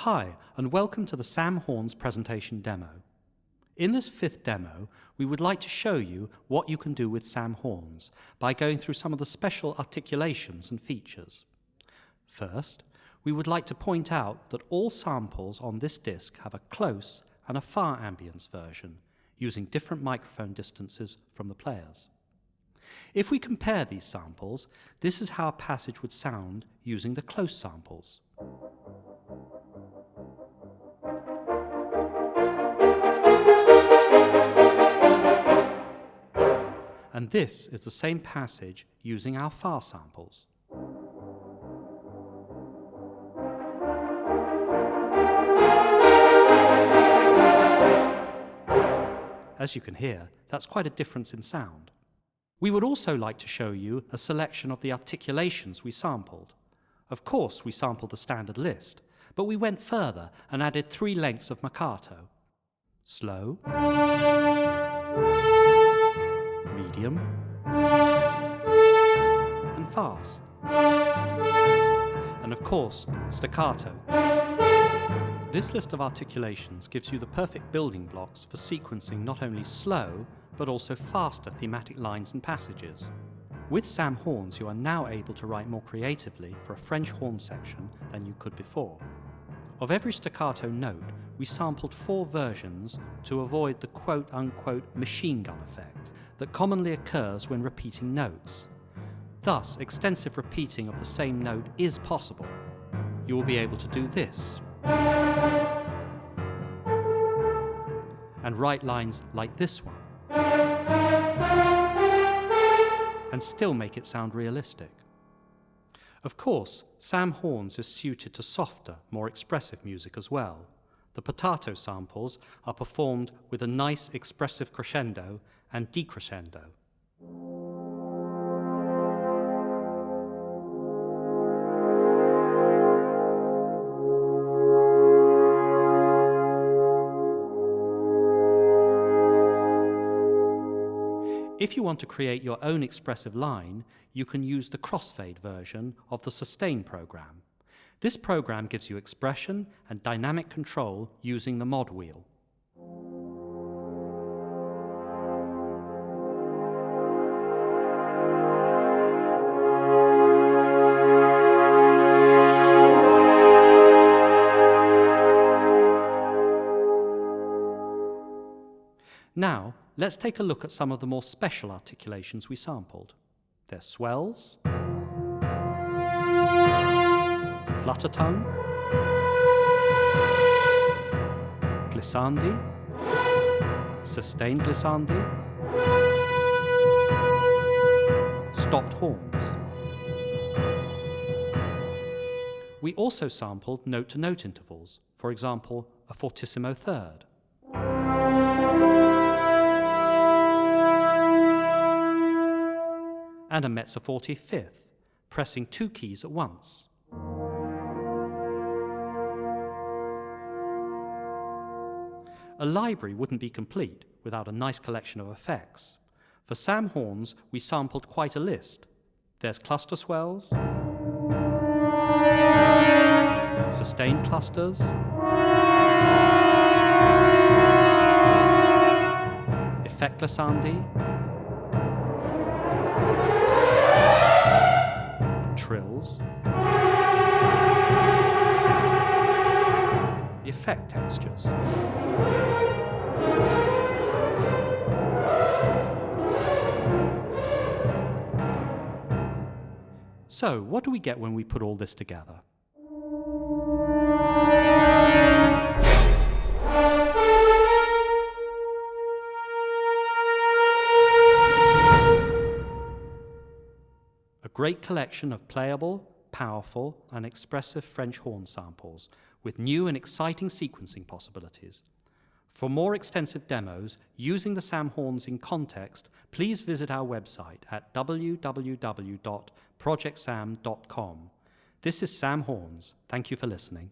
Hi, and welcome to the Sam Horns presentation demo. In this fifth demo, we would like to show you what you can do with Sam Horns by going through some of the special articulations and features. First, we would like to point out that all samples on this disc have a close and a far ambience version, using different microphone distances from the players. If we compare these samples, this is how a passage would sound using the close samples. And this is the same passage using our far samples. As you can hear, that's quite a difference in sound. We would also like to show you a selection of the articulations we sampled. Of course, we sampled the standard list, but we went further and added 3 lengths of Marcato: slow, medium, and fast. And of course, staccato. This list of articulations gives you the perfect building blocks for sequencing not only slow, but also faster thematic lines and passages. With Sam Horns, you are now able to write more creatively for a French horn section than you could before. Of every staccato note, we sampled 4 versions to avoid the quote-unquote machine gun effect that commonly occurs when repeating notes. Thus, extensive repeating of the same note is possible. You will be able to do this, and write lines like this one, and still make it sound realistic. Of course, Sam Horns is suited to softer, more expressive music as well. The potato samples are performed with a nice expressive crescendo and decrescendo. If you want to create your own expressive line, you can use the crossfade version of the Sustain program. This program gives you expression and dynamic control using the mod wheel. Now, let's take a look at some of the more special articulations we sampled. They're swells, flutter tongue, glissandi, sustained glissandi, stopped horns. We also sampled note-to-note intervals, for example, a fortissimo third. And a mezzo forte fifth, pressing 2 keys at once. A library wouldn't be complete without a nice collection of effects. For Sam Horns, we sampled quite a list. There's cluster swells, sustained clusters, effect glissandi, trills, the effect textures. So, what do we get when we put all this together? A great collection of playable, powerful, and expressive French horn samples with new and exciting sequencing possibilities. For more extensive demos using the Sam Horns in context, please visit our website at www.ProjectSAM.com. This is Sam Horns. Thank you for listening.